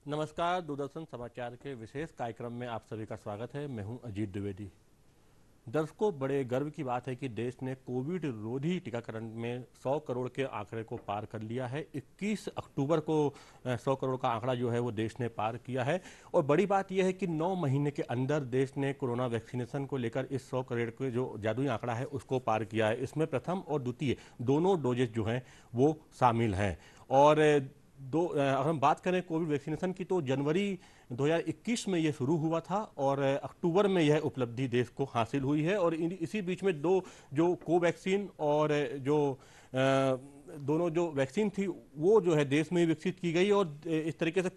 नमस्कार। दूरदर्शन समाचार के विशेष कार्यक्रम में आप सभी का स्वागत है। मैं हूं अजीत द्विवेदी। दर्शकों, बड़े गर्व की बात है कि देश ने कोविड रोधी टीकाकरण में 100 करोड़ के आंकड़े को पार कर लिया है। 21 अक्टूबर को 100 करोड़ का आंकड़ा जो है वो देश ने पार किया है। और बड़ी बात यह है कि 9 महीने के अंदर देश ने कोरोना वैक्सीनेशन को लेकर इस 100 करोड़ के जो जादुई आंकड़ा है उसको पार किया है। इसमें प्रथम और द्वितीय दोनों डोजेज जो हैं वो शामिल हैं। और अगर हम बात करें कोविड वैक्सीनेशन की तो जनवरी 2021 में यह शुरू हुआ था और अक्टूबर में यह उपलब्धि देश को हासिल हुई है। और इसी बीच में दो जो कोवैक्सीन और जो दोनों जो वैक्सीन थी वो जो है देश में ही विकसित की गई। और इस तरीके से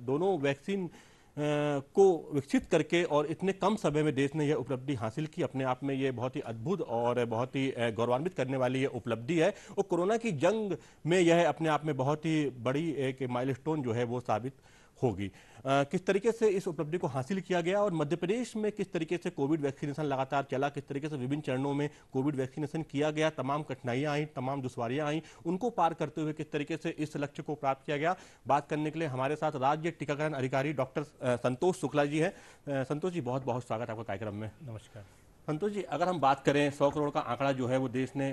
दोनों वैक्सीन को विकसित करके और इतने कम समय में देश ने यह उपलब्धि हासिल की, अपने आप में ये बहुत ही अद्भुत और बहुत ही गौरवान्वित करने वाली ये उपलब्धि है। और कोरोना की जंग में यह अपने आप में बहुत ही बड़ी एक माइलस्टोन जो है वो साबित होगी। किस तरीके से इस उपलब्धि को हासिल किया गया और मध्य प्रदेश में किस तरीके से कोविड वैक्सीनेशन लगातार चला, किस तरीके से विभिन्न चरणों में कोविड वैक्सीनेशन किया गया, तमाम कठिनाइयां आई, तमाम दुश्वारियां आई, उनको पार करते हुए किस तरीके से इस लक्ष्य को प्राप्त किया गया, बात करने के लिए हमारे साथ राज्य टीकाकरण अधिकारी डॉक्टर संतोष शुक्ला जी हैं। संतोष जी, बहुत बहुत स्वागत है आपका कार्यक्रम में। नमस्कार। संतोष जी, अगर हम बात करें 100 करोड़ का आंकड़ा जो है वो देश ने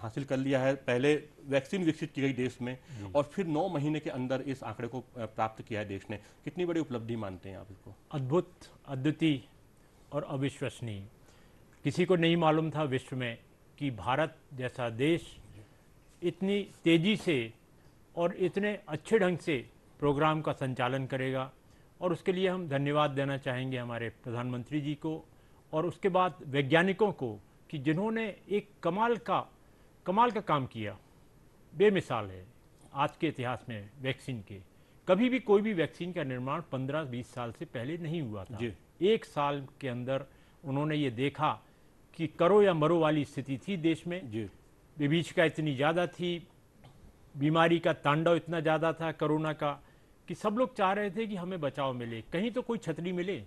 हासिल कर लिया है। पहले वैक्सीन विकसित की गई देश में और फिर 9 महीने के अंदर इस आंकड़े को प्राप्त किया है देश ने। कितनी बड़ी उपलब्धि मानते हैं आप इसको? अद्भुत, अद्वितीय और अविश्वसनीय। किसी को नहीं मालूम था विश्व में कि भारत जैसा देश इतनी तेजी से और इतने अच्छे ढंग से प्रोग्राम का संचालन करेगा। और उसके लिए हम धन्यवाद देना चाहेंगे हमारे प्रधानमंत्री जी को और उसके बाद वैज्ञानिकों को कि जिन्होंने एक कमाल का काम किया। बेमिसाल है आज के इतिहास में वैक्सीन के। कभी भी कोई भी वैक्सीन का निर्माण 15-20 साल से पहले नहीं हुआ था। एक साल के अंदर उन्होंने ये देखा कि करो या मरो वाली स्थिति थी देश में। विभीषिका इतनी ज़्यादा थी, बीमारी का तांडव इतना ज़्यादा था कोरोना का कि सब लोग चाह रहे थे कि हमें बचाव मिले, कहीं तो कोई छतरी मिले।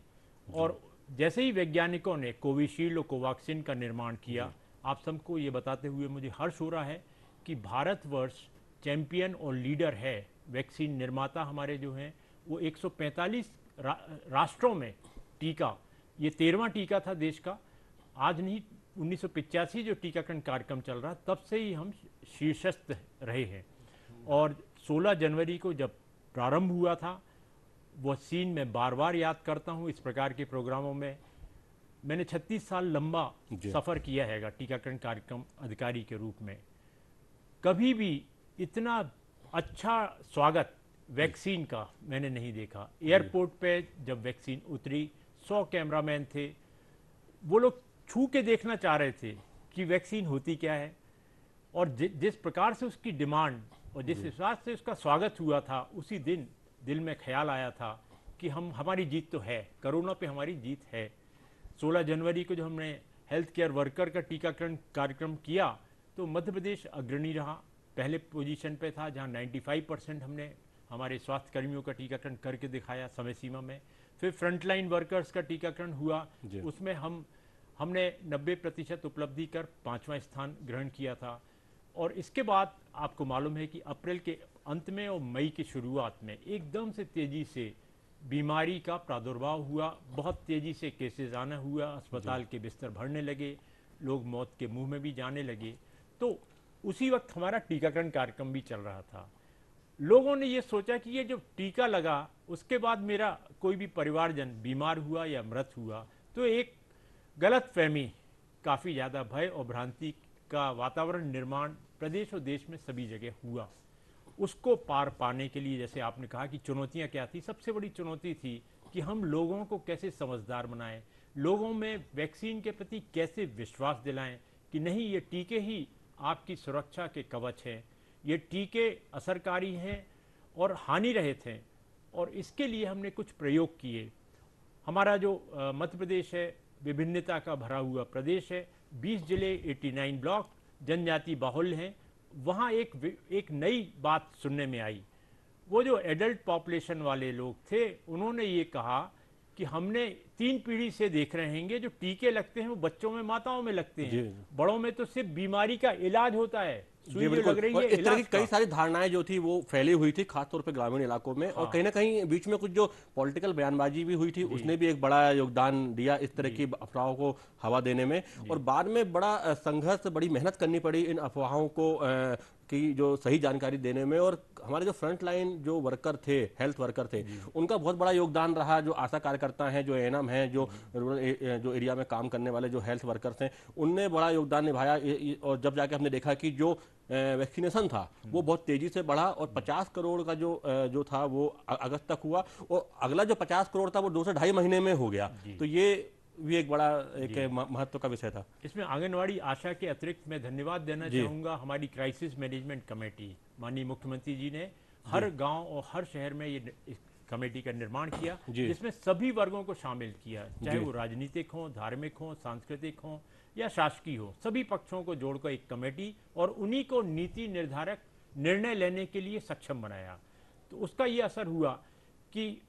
और जैसे ही वैज्ञानिकों ने कोविशील्ड और कोवैक्सीन का निर्माण किया, आप सबको ये बताते हुए मुझे हर्ष हो रहा है कि भारतवर्ष चैंपियन और लीडर है। वैक्सीन निर्माता हमारे जो हैं वो 145 राष्ट्रों में टीका, ये 13वां टीका था देश का। आज नहीं, 1985 जो टीकाकरण कार्यक्रम चल रहा तब से ही हम शीर्षस्थ रहे हैं। और 16 जनवरी को जब प्रारंभ हुआ था वो सीन मैं बार बार याद करता हूँ। इस प्रकार के प्रोग्रामों में मैंने 36 साल लंबा सफ़र किया है टीकाकरण कार्यक्रम अधिकारी के रूप में। कभी भी इतना अच्छा स्वागत वैक्सीन का मैंने नहीं देखा। एयरपोर्ट पे जब वैक्सीन उतरी, 100 कैमरामैन थे, वो लोग छू के देखना चाह रहे थे कि वैक्सीन होती क्या है। और जिस प्रकार से उसकी डिमांड और जिस हिसाब से उसका स्वागत हुआ था, उसी दिन दिल में ख्याल आया था कि हमारी जीत तो है, कोरोना पे हमारी जीत है। 16 जनवरी को जो हमने हेल्थ केयर वर्कर का टीकाकरण कार्यक्रम किया तो मध्य प्रदेश अग्रणी रहा, पहले पोजीशन पे था, जहां 95% हमने हमारे स्वास्थ्य कर्मियों का टीकाकरण करके दिखाया समय सीमा में। फिर फ्रंटलाइन वर्कर्स का टीकाकरण हुआ, उसमें हमने 90% उपलब्धि कर 5वां स्थान ग्रहण किया था। और इसके बाद आपको मालूम है कि अप्रैल के अंत में और मई की शुरुआत में एकदम से तेजी से बीमारी का प्रादुर्भाव हुआ। बहुत तेजी से केसेस आना हुआ, अस्पताल के बिस्तर भरने लगे, लोग मौत के मुंह में भी जाने लगे। तो उसी वक्त हमारा टीकाकरण कार्यक्रम भी चल रहा था। लोगों ने ये सोचा कि ये जो टीका लगा उसके बाद मेरा कोई भी परिवारजन बीमार हुआ या मृत हुआ तो एक गलत फहमी, काफ़ी ज़्यादा भय और भ्रांति का वातावरण निर्माण प्रदेश और देश में सभी जगह हुआ। उसको पार पाने के लिए, जैसे आपने कहा कि चुनौतियां क्या थी, सबसे बड़ी चुनौती थी कि हम लोगों को कैसे समझदार बनाएं, लोगों में वैक्सीन के प्रति कैसे विश्वास दिलाएं कि नहीं, ये टीके ही आपकी सुरक्षा के कवच हैं, ये टीके असरकारी हैं और हानि रहित हैं। और इसके लिए हमने कुछ प्रयोग किए। हमारा जो मध्य प्रदेश है विभिन्नता का भरा हुआ प्रदेश है, 20 जिले, 89 ब्लॉक जनजाति बाहुल्य हैं। वहाँ एक नई बात सुनने में आई। वो जो एडल्ट पॉपुलेशन वाले लोग थे उन्होंने ये कहा कि हमने 3 पीढ़ी से देख रहे हैं जो टीके लगते हैं वो बच्चों में, माताओं में लगते हैं, बड़ों में तो सिर्फ बीमारी का इलाज होता है, सुई जी जो बिल्कुल। लग रही और है इस तरह की इलाज कई का। सारी धारणाएं जो थी वो फैली हुई थी खासतौर पे ग्रामीण इलाकों में, और हाँ कहीं ना कहीं बीच में कुछ जो पॉलिटिकल बयानबाजी भी हुई थी जी उसने भी एक बड़ा योगदान दिया इस तरह जी की अफवाहों को हवा देने में। और जी बाद में बड़ा संघर्ष, बड़ी मेहनत करनी पड़ी इन अफवाहों को की जो सही जानकारी देने में। और हमारे जो फ्रंट लाइन जो वर्कर थे, हेल्थ वर्कर थे, जी उनका बहुत बड़ा योगदान रहा। जो आशा कार्यकर्ता हैं, जो एएनएम हैं, जो जी रूरल जो एरिया में काम करने वाले जो हेल्थ वर्कर्स हैं, उनने बड़ा योगदान निभाया। और जब जाके हमने देखा कि जो वैक्सीनेशन था वो बहुत तेजी से बढ़ा, और 50 करोड़ का जो था वो अगस्त तक हुआ, और अगला जो 50 करोड़ था वो 2 से ढाई महीने में हो गया। जी तो ये भी एक बड़ा एक जी महत्व का विषय था। इसमें आंगनवाड़ी आशा के अतिरिक्त मैं धन्यवाद देना जी चाहूँगा हमारी क्राइसिस मैनेजमेंट कमेटी, माननीय मुख्यमंत्री जी ने जी हर गांव और हर शहर में इस कमेटी का निर्माण किया, जी जिसमें सभी वर्गों को शामिल किया, चाहे जी वो राजनीतिक हों, धार्मिक हों, सांस्कृतिक हों या शासकीय हो, सभी पक्षों को जोड़कर एक कमेटी, और उन्हीं को नीति निर्धारक निर्णय लेने के लिए सक्षम बनाया। तो उसका ये असर हुआ कि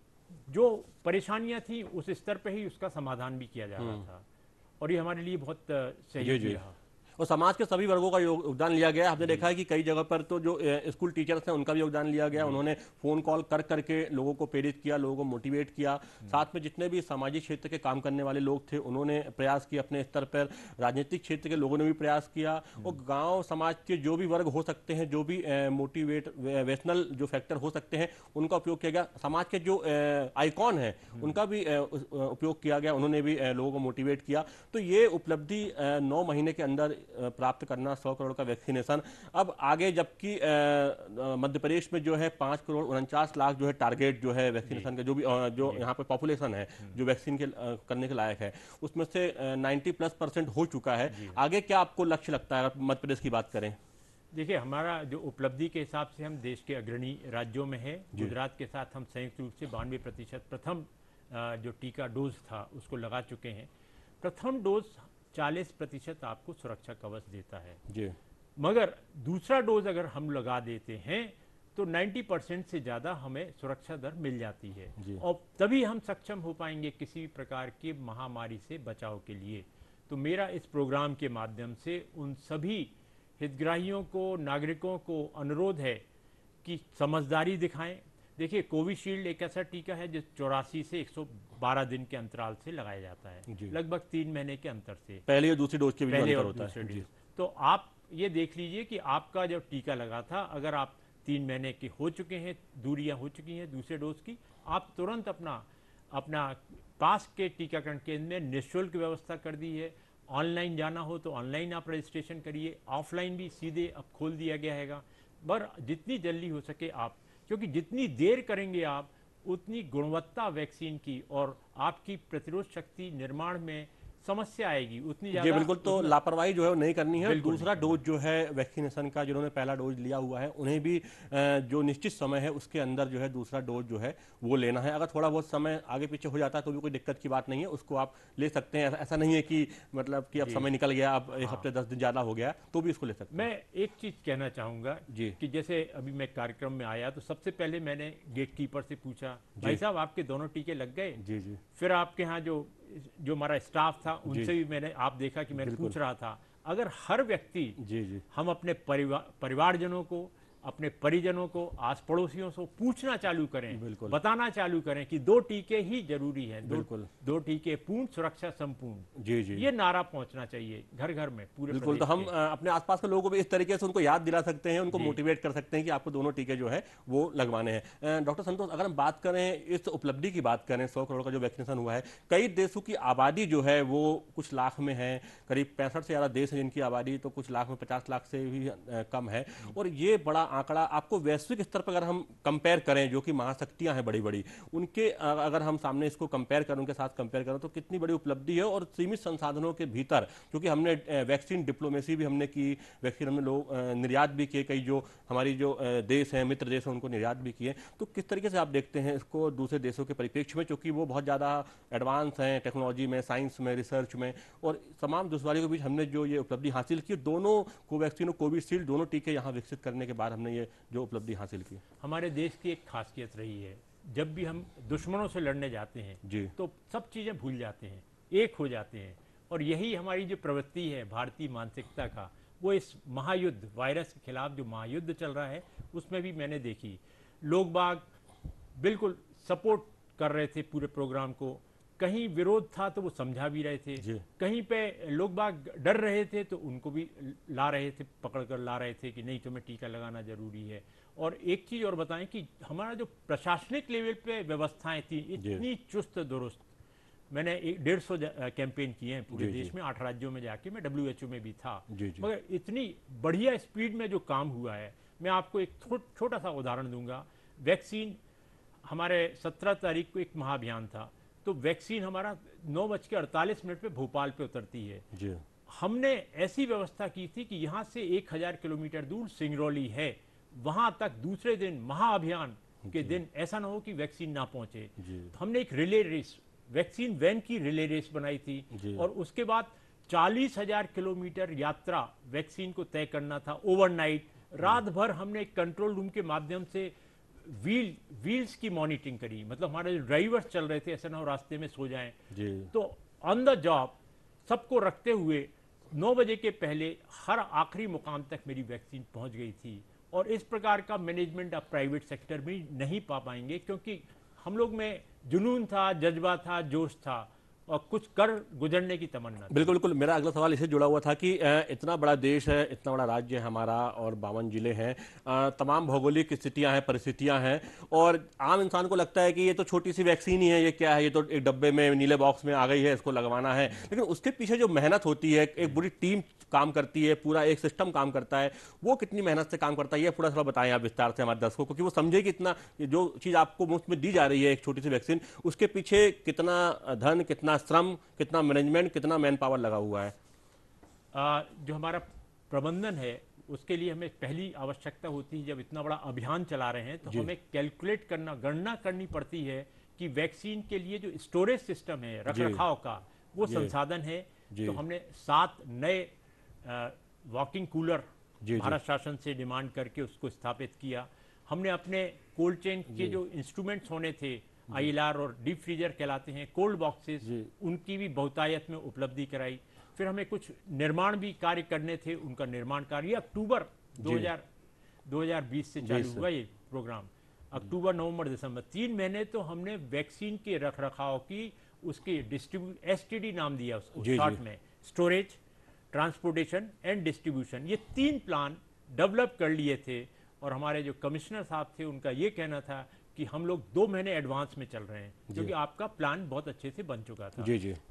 जो परेशानियां थी उस स्तर पर ही उसका समाधान भी किया जा रहा था, और ये हमारे लिए बहुत जी सहयोगी जी। रहा। और समाज के सभी वर्गों का योगदान लिया गया। हमने जी देखा है कि कई जगह पर तो जो स्कूल टीचर्स हैं उनका भी योगदान लिया गया। जी उन्होंने फोन कॉल कर करके लोगों को प्रेरित किया, लोगों को मोटिवेट किया। साथ में जितने भी सामाजिक क्षेत्र के काम करने वाले लोग थे उन्होंने प्रयास किया अपने स्तर पर। राजनीतिक क्षेत्र के लोगों ने भी प्रयास किया, और गांव समाज के जो भी वर्ग हो सकते हैं, जो भी मोटिवेशनल जो फैक्टर हो सकते हैं, उनका उपयोग किया गया। समाज के जो आइकॉन हैं उनका भी उपयोग किया गया, उन्होंने भी लोगों को मोटिवेट किया। तो ये उपलब्धि 9 महीने के अंदर प्राप्त करना, 100 करोड़ का वैक्सीनेशन। अब आगे जबकि मध्य प्रदेश में जो है 5 करोड़ 49 लाख जो है टारगेट जो है वैक्सीनेशन का, जो भी जो जी यहाँ पे पॉपुलेशन है जो वैक्सीन के करने के लायक है, उसमें से 90+% हो चुका है। जी आगे क्या आपको लक्ष्य लगता है अगर मध्य प्रदेश की बात करें? देखिए, हमारा जो उपलब्धि के हिसाब से हम देश के अग्रणी राज्यों में है। जी गुजरात के साथ हम संयुक्त रूप से 92% प्रथम जो टीका डोज था उसको लगा चुके हैं। प्रथम डोज 40% आपको सुरक्षा कवच देता है, जी मगर दूसरा डोज अगर हम लगा देते हैं तो 90% से ज़्यादा हमें सुरक्षा दर मिल जाती है, जी और तभी हम सक्षम हो पाएंगे किसी भी प्रकार की महामारी से बचाव के लिए। तो मेरा इस प्रोग्राम के माध्यम से उन सभी हितग्राहियों को, नागरिकों को अनुरोध है कि समझदारी दिखाएं। देखिए, कोविशील्ड एक ऐसा टीका है जो 84 से 112 दिन के अंतराल से लगाया जाता है, जी। लगभग 3 महीने के अंतर से, पहले और दूसरी डोज के बीच में पहले अंतर और होता दूसरे है। जी डोज। तो आप ये देख लीजिए कि आपका जो टीका लगा था, अगर आप 3 महीने के हो चुके हैं, दूरियां हो चुकी हैं दूसरे डोज की, आप तुरंत अपना अपना पास के टीकाकरण केंद्र में निःशुल्क व्यवस्था कर दी है। ऑनलाइन जाना हो तो ऑनलाइन आप रजिस्ट्रेशन करिए, ऑफलाइन भी सीधे अब खोल दिया गया हैगा। पर जितनी जल्दी हो सके आप, क्योंकि जितनी देर करेंगे आप उतनी गुणवत्ता वैक्सीन की और आपकी प्रतिरोध शक्ति निर्माण में समस्या आएगी, उतनी जी ज़्यादा। बिल्कुल। तो लापरवाही जो है वो नहीं करनी है। बिल्कुल दूसरा नहीं डोज जो है वैक्सीनेशन का, जिन्होंने पहला डोज लिया हुआ है उन्हें भी जो निश्चित समय है उसके अंदर जो है दूसरा डोज जो है वो लेना है। अगर थोड़ा बहुत समय आगे पीछे हो जाता है तो भी कोई दिक्कत की बात नहीं है, उसको आप ले सकते हैं। ऐसा नहीं है कि मतलब कि अब जी। समय निकल गया, अब एक हाँ। हफ्ते 10 दिन ज़्यादा हो गया, तो भी इसको ले सकते हैं। मैं एक चीज़ कहना चाहूँगा जी कि जैसे अभी मैं कार्यक्रम में आया तो सबसे पहले मैंने गेट कीपर से पूछा, जी। भाई साहब आपके दोनों टीके लग गए? जी जी फिर आपके यहाँ जो जो हमारा स्टाफ था जी। उनसे भी मैंने, आप देखा कि मैंने बिल्कुल। पूछ रहा था। अगर हर व्यक्ति, जी जी हम अपने परिवारजनों को, अपने परिजनों को, आस पड़ोसियों से पूछना चालू करें, बिल्कुल। बताना चालू करें कि 2 टीके ही जरूरी हैं, बिल्कुल। 2 टीके पूर्ण सुरक्षा संपूर्ण, जी जी ये नारा पहुंचना चाहिए घर घर में पूरे बिल्कुल। तो प्रदेश हम के। अपने आसपास के लोगों को भी इस तरीके से उनको याद दिला सकते हैं, उनको जी। मोटिवेट कर सकते हैं कि आपको दोनों टीके जो है वो लगवाने हैं। डॉक्टर संतोष, अगर हम बात करें इस उपलब्धि की, बात करें 100 करोड़ का जो वैक्सीनेशन हुआ है, कई देशों की आबादी जो है वो कुछ लाख में है, करीब 65 से ज़्यादा देश हैं जिनकी आबादी तो कुछ लाख में, 50 लाख से भी कम है। और ये बड़ा आंकड़ा आपको वैश्विक स्तर पर अगर हम कंपेयर करें, जो कि महाशक्तियां हैं बड़ी बड़ी, उनके अगर हम सामने इसको कंपेयर करें, उनके साथ कंपेयर करें, तो कितनी बड़ी उपलब्धि है। और सीमित संसाधनों के भीतर, क्योंकि हमने वैक्सीन डिप्लोमेसी भी हमने की, वैक्सीन हमने लोग निर्यात भी किए, कई जो हमारी जो देश हैं, मित्र देश हैं, उनको निर्यात भी किए। तो किस तरीके से आप देखते हैं इसको दूसरे देशों के परिप्रेक्ष्य में, क्योंकि वो बहुत ज़्यादा एडवांस हैं टेक्नोलॉजी में, साइंस में, रिसर्च में, और तमाम दुश्वारियों के बीच हमने जो ये उपलब्धि हासिल की, दोनों कोवैक्सीन और कोविशील्ड दोनों टीके यहाँ विकसित करने के बाद हमने ये जो उपलब्धि हासिल की? हमारे देश की एक खासियत रही है, जब भी हम दुश्मनों से लड़ने जाते हैं जी तो सब चीज़ें भूल जाते हैं, एक हो जाते हैं, और यही हमारी जो प्रवृत्ति है भारतीय मानसिकता का, वो इस महायुद्ध वायरस के खिलाफ जो महायुद्ध चल रहा है उसमें भी मैंने देखी। लोग बाग बिल्कुल सपोर्ट कर रहे थे पूरे प्रोग्राम को, कहीं विरोध था तो वो समझा भी रहे थे, कहीं पे लोग बाग डर रहे थे तो उनको भी ला रहे थे, पकड़ कर ला रहे थे कि नहीं तुम्हें टीका लगाना जरूरी है। और एक चीज़ और बताएं कि हमारा जो प्रशासनिक लेवल पे व्यवस्थाएं थी इतनी चुस्त दुरुस्त, मैंने 150 कैंपेन किए हैं पूरे देश में 8 राज्यों में जाके, मैं WHO में भी था, मगर इतनी बढ़िया स्पीड में जो काम हुआ है। मैं आपको एक छोटा सा उदाहरण दूंगा। वैक्सीन हमारे 17 तारीख को एक महाअभियान था, तो वैक्सीन हमारा 9:48 पे भोपाल पे उतरती है जी। हमने ऐसी व्यवस्था की थी कि यहाँ से 1000 किलोमीटर दूर सिंगरौली है, वहां तक दूसरे दिन महाअभियान के दिन ऐसा ना हो कि वैक्सीन ना पहुंचे। तो हमने एक रिले रेस, वैक्सीन वैन की रिले रेस बनाई थी, और उसके बाद 40,000 किलोमीटर यात्रा वैक्सीन को तय करना था ओवरनाइट। रात भर हमने एक कंट्रोल रूम के माध्यम से व्हील्स की मॉनिटरिंग करी, मतलब हमारे जो ड्राइवर्स चल रहे थे ऐसा ना हो रास्ते में सो जाएं। तो ऑन द जॉब सबको रखते हुए 9 बजे के पहले हर आखिरी मुकाम तक मेरी वैक्सीन पहुंच गई थी। और इस प्रकार का मैनेजमेंट आप प्राइवेट सेक्टर में नहीं पा पाएंगे, क्योंकि हम लोग में जुनून था, जज्बा था, जोश था और कुछ कर गुजरने की तमन्ना। बिल्कुल बिल्कुल। मेरा अगला सवाल इससे जुड़ा हुआ था कि इतना बड़ा देश है, इतना बड़ा राज्य है हमारा, और 52 जिले हैं, तमाम भौगोलिक स्थितियां हैं, परिस्थितियां हैं, और आम इंसान को लगता है कि ये तो छोटी सी वैक्सीन ही है, ये क्या है, ये तो एक डब्बे में नीले बॉक्स में आ गई है, इसको लगवाना है। लेकिन उसके पीछे जो मेहनत होती है, एक पूरी टीम काम करती है, पूरा एक सिस्टम काम करता है, वो कितनी मेहनत से काम करता है, ये थोड़ा बताएं आप विस्तार से हमारे दर्शकों को, क्योंकि वो समझे कि इतना जो चीज़ आपको मुफ्त में दी जा रही है, एक छोटी सी वैक्सीन, उसके पीछे कितना धन, कितना श्रम, कितना मैनेजमेंट, कितना मैन पावर लगा हुआ है। जो हमारा प्रबंधन है उसके लिए हमें पहली आवश्यकता होती है, जब इतना बड़ा अभियान चला रहे हैं तो हमें कैलकुलेट करना, गणना करनी पड़ती है कि वैक्सीन के लिए जो स्टोरेज सिस्टम है रखरखाव का, वो संसाधन है। तो हमने 7 नए वॉकिंग कूलर भारत शासन से डिमांड करके उसको स्थापित किया। हमने अपने कोल्ड चेन के जो इंस्ट्रूमेंट्स होने थे, ILR और डीप फ्रीजर कहलाते हैं, कोल्ड बॉक्सेस, उनकी भी बहुतायत में उपलब्धि कराई। फिर हमें कुछ निर्माण भी कार्य करने थे, उनका निर्माण कार्य अक्टूबर 2020 से चालू हुआ ये प्रोग्राम। अक्टूबर, नवंबर, दिसंबर 3 महीने तो हमने वैक्सीन के रखरखाव की, उसके STD नाम दिया उसको शॉर्ट में, स्टोरेज, ट्रांसपोर्टेशन एंड डिस्ट्रीब्यूशन, ये 3 प्लान डेवलप कर लिए थे। और हमारे जो कमिश्नर साहब थे उनका ये कहना था कि हम लोग 2 महीने एडवांस में चल रहे हैं, क्योंकि आपका प्लान बहुत अच्छे से बन चुका था।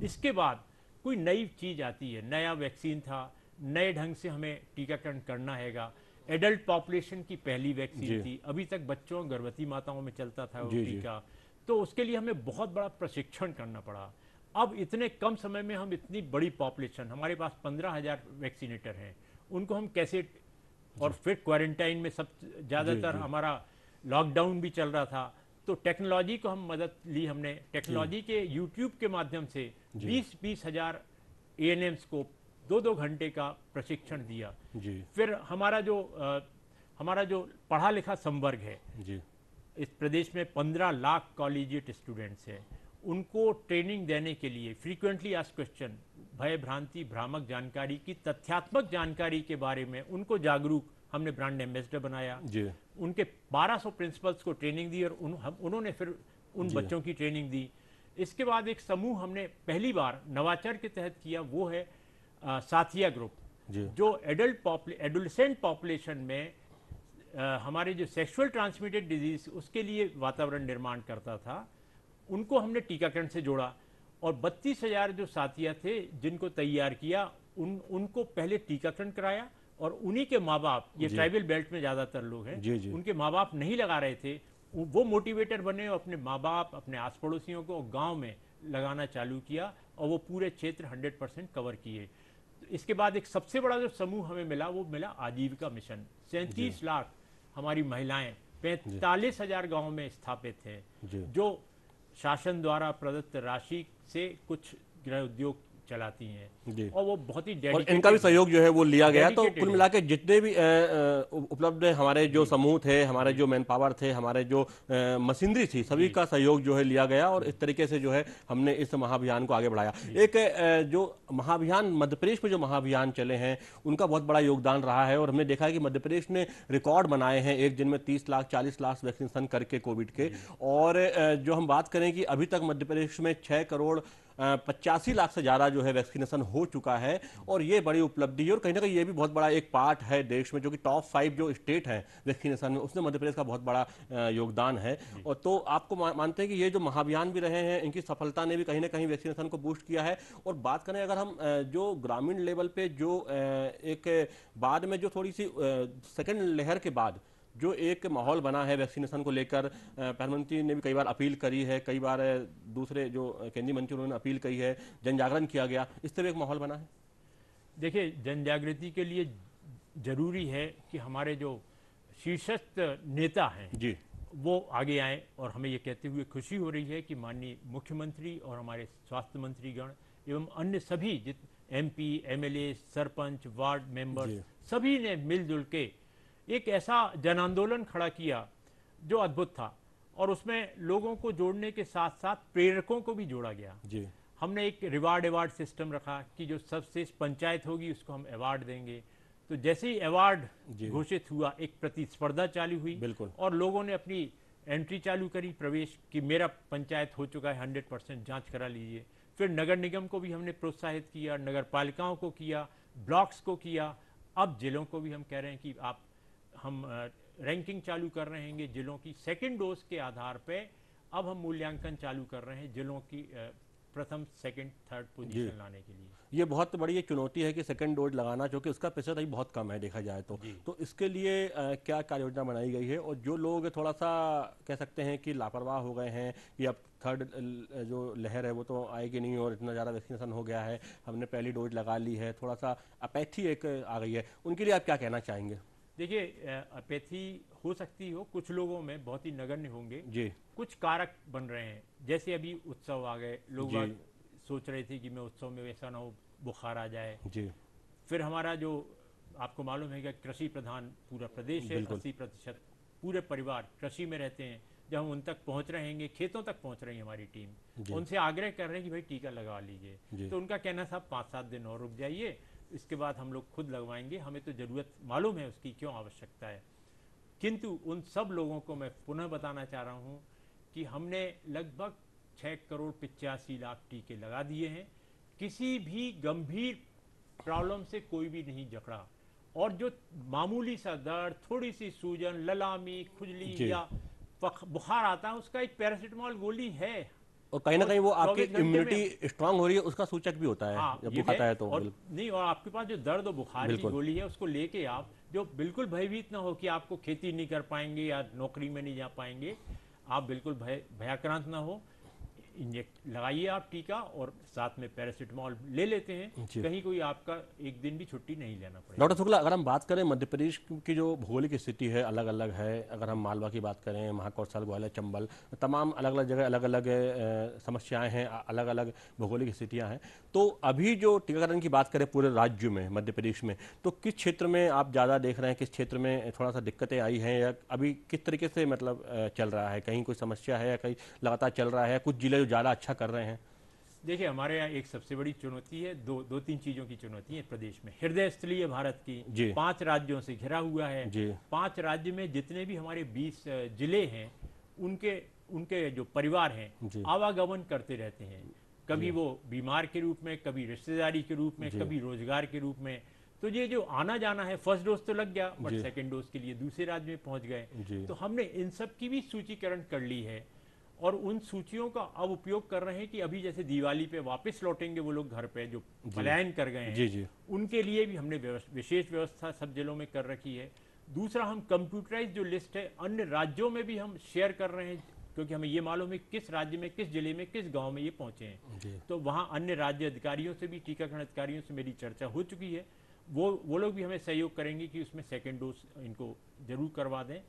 इसके बाद कोई नई चीज आती है, नया वैक्सीन था, नए ढंग से हमें टीकाकरण करना हैगा। एडल्ट पॉपुलेशन की पहली वैक्सीन थी, अभी तक बच्चों, गर्भवती माताओं में चलता था वो टीका, तो उसके लिए हमें बहुत बड़ा प्रशिक्षण करना पड़ा। अब इतने कम समय में हम इतनी बड़ी पॉपुलेशन, हमारे पास 15,000 वैक्सीनेटर हैं, उनको हम कैसे, और फिर क्वारंटाइन में सब ज़्यादातर हमारा लॉकडाउन भी चल रहा था, तो टेक्नोलॉजी को हम मदद ली। हमने टेक्नोलॉजी के यूट्यूब के माध्यम से 20-20 हज़ार ANMs को 2-2 घंटे का प्रशिक्षण दिया। फिर हमारा जो पढ़ा लिखा संवर्ग है, इस प्रदेश में 15 लाख कॉलेजिएट स्टूडेंट्स हैं, उनको ट्रेनिंग देने के लिए फ्रीक्वेंटली आस्क्ड क्वेश्चन, भय भ्रांति भ्रामक जानकारी की तथ्यात्मक जानकारी के बारे में उनको जागरूक, हमने ब्रांड एम्बेसडर बनाया। उनके 1200 प्रिंसिपल्स को ट्रेनिंग दी और उन्होंने फिर उन बच्चों की ट्रेनिंग दी। इसके बाद एक समूह हमने पहली बार नवाचार के तहत किया, वो है साथिया ग्रुप, जो एडोलेसेंट पॉपुलेशन में हमारे जो सेक्सुअल ट्रांसमिटेड डिजीज, उसके लिए वातावरण निर्माण करता था, उनको हमने टीकाकरण से जोड़ा। और 32,000 जो साथिया थे जिनको तैयार किया, उनको पहले टीकाकरण कराया, और उन्हीं के माँ बाप, ये ट्राइबल बेल्ट में ज्यादातर लोग हैं, उनके माँ बाप नहीं लगा रहे थे, वो मोटिवेटर बने और अपने माँ बाप, अपने आस पड़ोसियों को गांव में लगाना चालू किया, और वो पूरे क्षेत्र 100% कवर किए। इसके बाद एक सबसे बड़ा जो समूह हमें मिला, वो मिला आजीविका मिशन। 37 लाख हमारी महिलाएं 45,000 गाँव में स्थापित हैं, जो शासन द्वारा प्रदत्त राशि से कुछ गृह उद्योग चलाती हैं जी। और वो बहुत ही और डेडिकेटेड इनका भी सहयोग जो है वो लिया गया। तो डेडिकेटेड कुल है। मिला के जितने भी उपलब्ध हमारे जो जी समूह थे, हमारे जी जो मैन पावर थे, हमारे जो मशीनरी थी, सभी जी का सहयोग जो है लिया गया और इस तरीके से जो है हमने इस महाअभियान को आगे बढ़ाया। जी एक जो महाअभियान मध्य प्रदेश में जो महाअभियान चले हैं उनका बहुत बड़ा योगदान रहा है और हमने देखा है कि मध्य प्रदेश ने रिकॉर्ड बनाए हैं एक दिन में 30 लाख 40 लाख वैक्सीनेशन करके कोविड के। जी और जो हम बात करें कि अभी तक मध्य प्रदेश में 6 करोड़ 85 लाख से ज़्यादा जो है वैक्सीनेशन हो चुका है और ये बड़ी उपलब्धि है। और कहीं ना कहीं ये भी बहुत बड़ा एक पार्ट है देश में, जो कि टॉप 5 जो स्टेट हैं वैक्सीनेशन में, उसमें मध्य प्रदेश का बहुत बड़ा योगदान है। जी और तो आपको मानते हैं कि ये जो महाअभियान भी रहे हैं, इनकी सफलता ने भी कहीं ना कहीं वैक्सीनेशन को बूस्ट किया है। और बात करें अगर हम जो ग्रामीण लेवल पे जो एक बाद में जो थोड़ी सी सेकेंड लहर के बाद जो एक माहौल बना है वैक्सीनेशन को लेकर, प्रधानमंत्री ने भी कई बार अपील करी है, कई बार दूसरे जो केंद्रीय मंत्री उन्होंने अपील करी है, जन जागरण किया गया, इस तरह एक माहौल बना है। देखिए, जन जागृति के लिए जरूरी है कि हमारे जो शीर्षस्थ नेता हैं जी वो आगे आएं और हमें ये कहते हुए खुशी हो रही है कि माननीय मुख्यमंत्री और हमारे स्वास्थ्य मंत्रीगण एवं अन्य सभी MP MLA sarpanch ward members ji सभी ने मिलजुल के एक ऐसा जन आंदोलन खड़ा किया जो अद्भुत था और उसमें लोगों को जोड़ने के साथ साथ प्रेरकों को भी जोड़ा गया। जी हमने एक अवार्ड सिस्टम रखा कि जो सबसे पंचायत होगी उसको हम अवार्ड देंगे। तो जैसे ही अवार्ड जी घोषित हुआ एक प्रतिस्पर्धा चालू हुई बिल्कुल और लोगों ने अपनी एंट्री चालू करी, प्रवेश कि मेरा पंचायत हो चुका है, 100% जांच करा लीजिए। फिर नगर निगम को भी हमने प्रोत्साहित किया, नगर पालिकाओं को किया, ब्लॉक्स को किया, अब जिलों को भी हम कह रहे हैं कि हम रैंकिंग चालू कर रहे हैं जिलों की सेकेंड डोज के आधार पे। अब हम मूल्यांकन चालू कर रहे हैं जिलों की प्रथम सेकंड थर्ड पोजीशन लाने के लिए। ये बहुत बड़ी एक चुनौती है कि सेकंड डोज लगाना, जो कि उसका प्रतिशत अभी बहुत कम है देखा जाए तो इसके लिए क्या कार्य योजना बनाई गई है? और जो लोग थोड़ा सा कह सकते हैं कि लापरवाह हो गए हैं कि अब थर्ड जो लहर है वो तो आएगी नहीं और इतना ज़्यादा वैक्सीनेशन हो गया है, हमने पहली डोज लगा ली है, थोड़ा सा अपैथी एक आ गई है, उनके लिए आप क्या कहना चाहेंगे? देखिए, अपैथी हो सकती हो, कुछ लोगों में बहुत ही नगण्य होंगे, जी कुछ कारक बन रहे हैं। जैसे अभी उत्सव आ गए, लोग जी सोच रहे थे कि मैं उत्सव में वैसा ना हो, बुखार आ जाए। जी फिर हमारा जो आपको मालूम है कि कृषि प्रधान पूरा प्रदेश है, बिल्कुल 80% पूरे परिवार कृषि में रहते हैं। जब हम उन तक पहुंच रहे हैं, खेतों तक पहुंच रही है हमारी टीम, उनसे आग्रह कर रहे हैं कि भाई टीका लगा लीजिए। तो उनका कहना था 5-7 दिन और रुक जाइए, इसके बाद हम लोग खुद लगवाएंगे, हमें तो ज़रूरत मालूम है उसकी, क्यों आवश्यकता है। किंतु उन सब लोगों को मैं पुनः बताना चाह रहा हूँ कि हमने लगभग 6 करोड़ 85 लाख टीके लगा दिए हैं। किसी भी गंभीर प्रॉब्लम से कोई भी नहीं जकड़ा। और जो मामूली सा दर्द, थोड़ी सी सूजन, ललामी, खुजली या बुखार आता है, उसका एक पैरासीटामोल गोली है और कहीं ना कहीं वो आपकी 24 घंटे में। इम्यूनिटी स्ट्रांग हो रही है, उसका सूचक भी होता है हाँ, जब ये बुखार आता है तो। और नहीं, और आपके पास जो दर्द और बुखार की बिल्कुल गोली है उसको लेके आप जो बिल्कुल भयभीत ना हो कि आपको खेती नहीं कर पाएंगे या नौकरी में नहीं जा पाएंगे, आप बिल्कुल भयाक्रांत ना हो, इंजेक्ट लगाइए आप टीका और साथ में पैरासीटामोल ले लेते हैं, कहीं कोई आपका एक दिन भी छुट्टी नहीं लेना पड़ेगा। डॉक्टर शुक्ला, अगर हम बात करें मध्य प्रदेश की जो भौगोलिक स्थिति है अलग अलग है, अगर हम मालवा की बात करें, महाकौशल, ग्वालियर, चंबल, तमाम अलग अलग जगह अलग अलग समस्याएं हैं, अलग अलग भौगोलिक स्थितियां हैं। तो अभी जो टीकाकरण की बात करें पूरे राज्य में मध्य प्रदेश में, तो किस क्षेत्र में आप ज़्यादा देख रहे हैं, किस क्षेत्र में थोड़ा सा दिक्कतें आई हैं, या अभी किस तरीके से मतलब चल रहा है? कहीं कोई समस्या है या कहीं लगातार चल रहा है, कुछ जिले जो ज़्यादा अच्छा कर रहे हैं? देखिए, हमारे यहाँ एक सबसे बड़ी चुनौती है, दो तीन चीज़ों की चुनौती है प्रदेश में। हृदय स्थली है भारत की, 5 राज्यों से घिरा हुआ है। 5 राज्य में जितने भी हमारे 20 जिले हैं, उनके जो परिवार हैं आवागमन करते रहते हैं, कभी वो बीमार के रूप में, कभी रिश्तेदारी के रूप में, कभी रोजगार के रूप में। तो ये जो आना जाना है, फर्स्ट डोज तो लग गया, बट सेकेंड डोज के लिए दूसरे राज्य में पहुंच गए। तो हमने इन सब की भी सूचीकरण कर ली है और उन सूचियों का अब उपयोग कर रहे हैं कि अभी जैसे दिवाली पे वापस लौटेंगे वो लोग घर पे जो पलायन कर गए हैं, उनके लिए भी हमने विशेष व्यवस्था सब जिलों में कर रखी है। दूसरा, हम कंप्यूटराइज जो लिस्ट है अन्य राज्यों में भी हम शेयर कर रहे हैं, क्योंकि हमें ये मालूम है किस राज्य में, किस जिले में, किस गांव में ये पहुंचे हैं। तो वहाँ अन्य राज्य अधिकारियों से भी, टीकाकरण अधिकारियों से मेरी चर्चा हो चुकी है, वो लोग भी हमें सहयोग करेंगे कि उसमें सेकेंड डोज इनको जरूर करवा दें।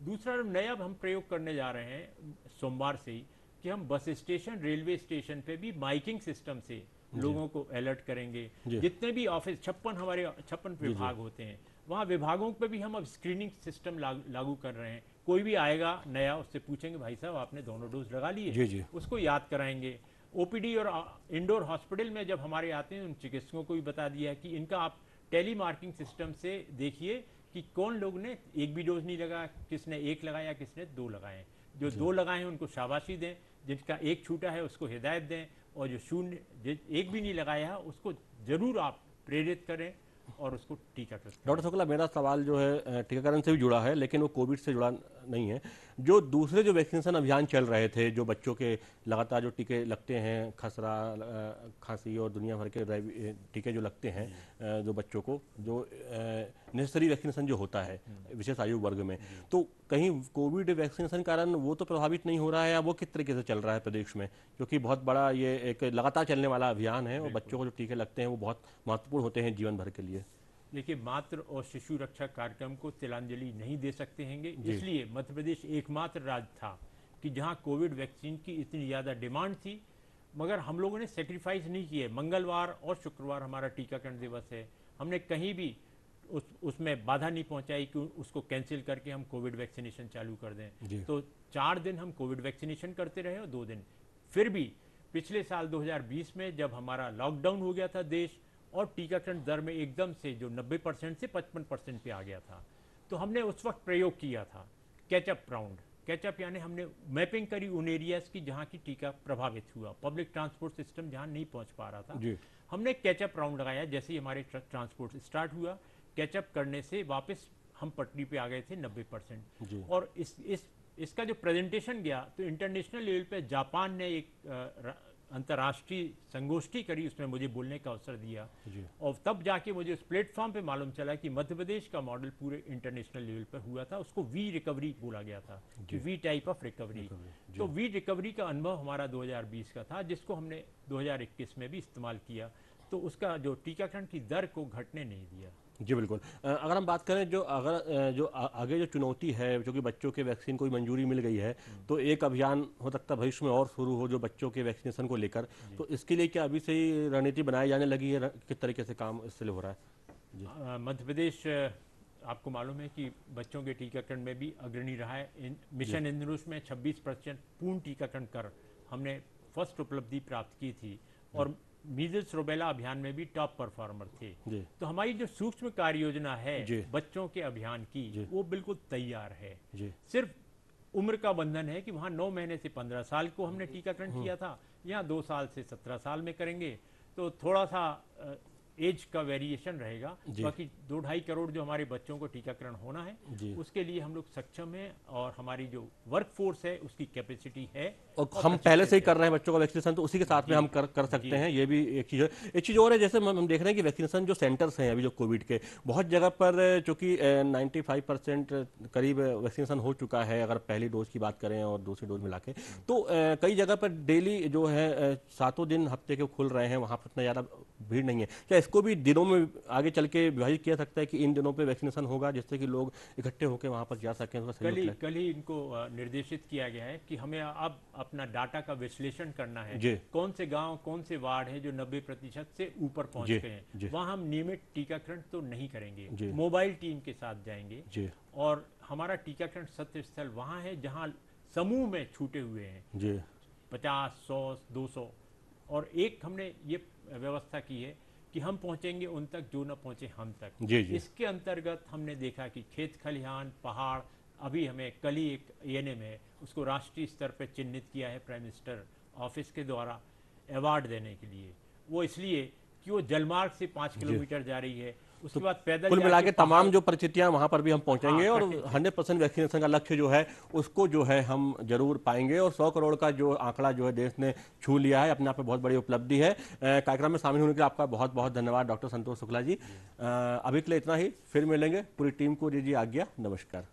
दूसरा नया हम प्रयोग करने जा रहे हैं सोमवार से ही, कि हम बस स्टेशन, रेलवे स्टेशन पे भी माइकिंग सिस्टम से लोगों को अलर्ट करेंगे। जितने भी ऑफिस 56 हमारे 56 विभाग होते हैं, वहाँ विभागों पे भी हम अब स्क्रीनिंग सिस्टम लागू कर रहे हैं। कोई भी आएगा नया, उससे पूछेंगे भाई साहब आपने दोनों डोज लगा लिए, उसको याद कराएंगे। ओपीडी और इंडोर हॉस्पिटल में जब हमारे आते हैं, उन चिकित्सकों को भी बता दिया है कि इनका आप टेली मार्किंग सिस्टम से देखिए कि कौन लोग ने एक भी डोज नहीं लगाया, किसने एक लगाया, किसने 2 लगाए। जो 2 लगाए हैं उनको शाबाशी दें, जिनका एक छूटा है उसको हिदायत दें, और जो शून्य एक भी नहीं लगाया है उसको जरूर आप प्रेरित करें और उसको टीकाकरण। डॉक्टर शुक्ला, मेरा सवाल जो है टीकाकरण से भी जुड़ा है, लेकिन वो कोविड से जुड़ा नहीं है। जो दूसरे जो वैक्सीनेशन अभियान चल रहे थे, जो बच्चों के लगातार जो टीके लगते हैं, खसरा, खांसी और दुनिया भर के टीके जो लगते हैं जो बच्चों को, जो नेसेसरी वैक्सीनेशन जो होता है विशेष आयु वर्ग में, तो कहीं कोविड वैक्सीनेशन कारण वो तो प्रभावित नहीं हो रहा है, या वो किस तरीके से चल रहा है प्रदेश में? क्योंकि बहुत बड़ा ये एक लगातार चलने वाला अभियान है और बच्चों को जो टीके लगते हैं वो बहुत महत्वपूर्ण होते हैं जीवन भर के लिए। देखिए, मातृ और शिशु रक्षा कार्यक्रम को तिलांजलि नहीं दे सकते हैं, इसलिए मध्य प्रदेश एकमात्र राज्य था कि जहां कोविड वैक्सीन की इतनी ज़्यादा डिमांड थी, मगर हम लोगों ने सेक्रीफाइस नहीं किए। मंगलवार और शुक्रवार हमारा टीकाकरण दिवस है, हमने कहीं भी उसमें बाधा नहीं पहुंचाई कि उसको कैंसिल करके हम कोविड वैक्सीनेशन चालू कर दें। तो 4 दिन हम कोविड वैक्सीनेशन करते रहे और 2 दिन फिर भी। पिछले साल 2020 में जब हमारा लॉकडाउन हो गया था देश, और टीकाकरण दर में एकदम से जो 90% से 55% पे आ गया था, तो हमने उस वक्त प्रयोग किया था कैचअप राउंड। कैचअप यानी हमने मैपिंग करी उन एरियाज की जहाँ की टीका प्रभावित हुआ, पब्लिक ट्रांसपोर्ट सिस्टम जहाँ नहीं पहुँच पा रहा था, हमने कैचअप राउंड लगाया। जैसे ही हमारे ट्रांसपोर्ट स्टार्ट हुआ, कैचअप करने से वापस हम पटरी पे आ गए थे 90%। और इसका जो प्रेजेंटेशन गया, तो इंटरनेशनल लेवल पे जापान ने एक अंतर्राष्ट्रीय संगोष्ठी करी, उसमें मुझे बोलने का अवसर दिया, और तब जाके मुझे उस प्लेटफॉर्म पे मालूम चला कि मध्य प्रदेश का मॉडल पूरे इंटरनेशनल लेवल पर हुआ था। उसको वी रिकवरी बोला गया था, वी टाइप ऑफ रिकवरी। तो वी रिकवरी का अनुभव हमारा 2020 का था, जिसको हमने 2021 में भी इस्तेमाल किया। तो उसका जो टीकाकरण की दर को घटने नहीं दिया। जी बिल्कुल। अगर हम बात करें जो आगे जो चुनौती है, जो कि बच्चों के वैक्सीन को मंजूरी मिल गई है, तो एक अभियान हो सकता है भविष्य में और शुरू हो जो बच्चों के वैक्सीनेशन को लेकर, तो इसके लिए क्या अभी से ही रणनीति बनाई जाने लगी है? किस तरीके से काम इससे हो रहा है? मध्य प्रदेश आपको मालूम है कि बच्चों के टीकाकरण में भी अग्रणी रहा है। मिशन इंद्रधनुष में 26% पूर्ण टीकाकरण कर हमने फर्स्ट उपलब्धि प्राप्त की थी, और मीजल्स रूबेला अभियान में भी टॉप परफॉर्मर थे। तो हमारी जो सूक्ष्म कार्य योजना है बच्चों के अभियान की, वो बिल्कुल तैयार है। सिर्फ उम्र का बंधन है कि वहाँ 9 महीने से 15 साल को हमने टीकाकरण किया था, यहाँ 2 साल से 17 साल में करेंगे, तो थोड़ा सा एज का वेरिएशन रहेगा। बाकी 2-2.5 करोड़ जो हमारे बच्चों को टीकाकरण होना है, उसके लिए हम लोग सक्षम हैं, और हमारी जो वर्क फोर्स है उसकी कैपेसिटी है, और हम पहले से ही कर रहे हैं बच्चों का वैक्सीनेशन, तो उसी के साथ में हम कर सकते हैं। ये भी एक चीज़ है। एक चीज़ और है, जैसे हम देख रहे हैं कि वैक्सीनेशन जो सेंटर्स हैं अभी जो कोविड के, बहुत जगह पर चूंकि 95% करीब वैक्सीनेशन हो चुका है, अगर पहली डोज की बात करें और दूसरी डोज मिला के, तो कई जगह पर डेली जो है 7 दिन हफ्ते के खुल रहे हैं, वहाँ पर इतना ज़्यादा भीड़ नहीं है। क्या इसको भी दिनों में आगे चल के विभाजित किया सकता है कि इन दिनों पे वैक्सीनेशन होगा, जिससे कि लोग इकट्ठे होकर वहाँ पर जा सकें? कल ही इनको निर्देशित किया गया है कि हमें अब अपना डाटा का विश्लेषण करना है, कौन से गांव, कौन से वार्ड है जो 90% से ऊपर पहुंच गए हैं, वहां हम नियमित टीकाकरण तो नहीं करेंगे, मोबाइल टीम के साथ जाएंगे। और हमारा टीकाकरण सत्र स्थल वहां है जहां समूह में छूटे हुए हैं 50, 100, 200, और एक हमने ये व्यवस्था की है कि हम पहुंचेंगे उन तक जो न पहुंचे हम तक। इसके अंतर्गत हमने देखा कि खेत खलिहान, पहाड़, अभी हमें कल ही एक ANM है, उसको राष्ट्रीय स्तर पर चिन्हित किया है प्राइम मिनिस्टर ऑफिस के द्वारा अवार्ड देने के लिए। वो इसलिए कि वो जलमार्ग से 5 किलोमीटर जा रही है, उसके बाद पैदल कुल मिला के तमाम जो परिस्थितियां वहां पर भी हम पहुंचेंगे, और 100% वैक्सीनेशन का लक्ष्य जो है उसको जो है हम जरूर पाएंगे। और 100 करोड़ का जो आंकड़ा जो है देश ने छू लिया है, अपने आप में बहुत बड़ी उपलब्धि है। कार्यक्रम में शामिल होने के लिए आपका बहुत बहुत धन्यवाद डॉक्टर संतोष शुक्ला जी। अभी के लिए इतना ही, फिर मिलेंगे। पूरी टीम को दीजिए आज्ञा, नमस्कार।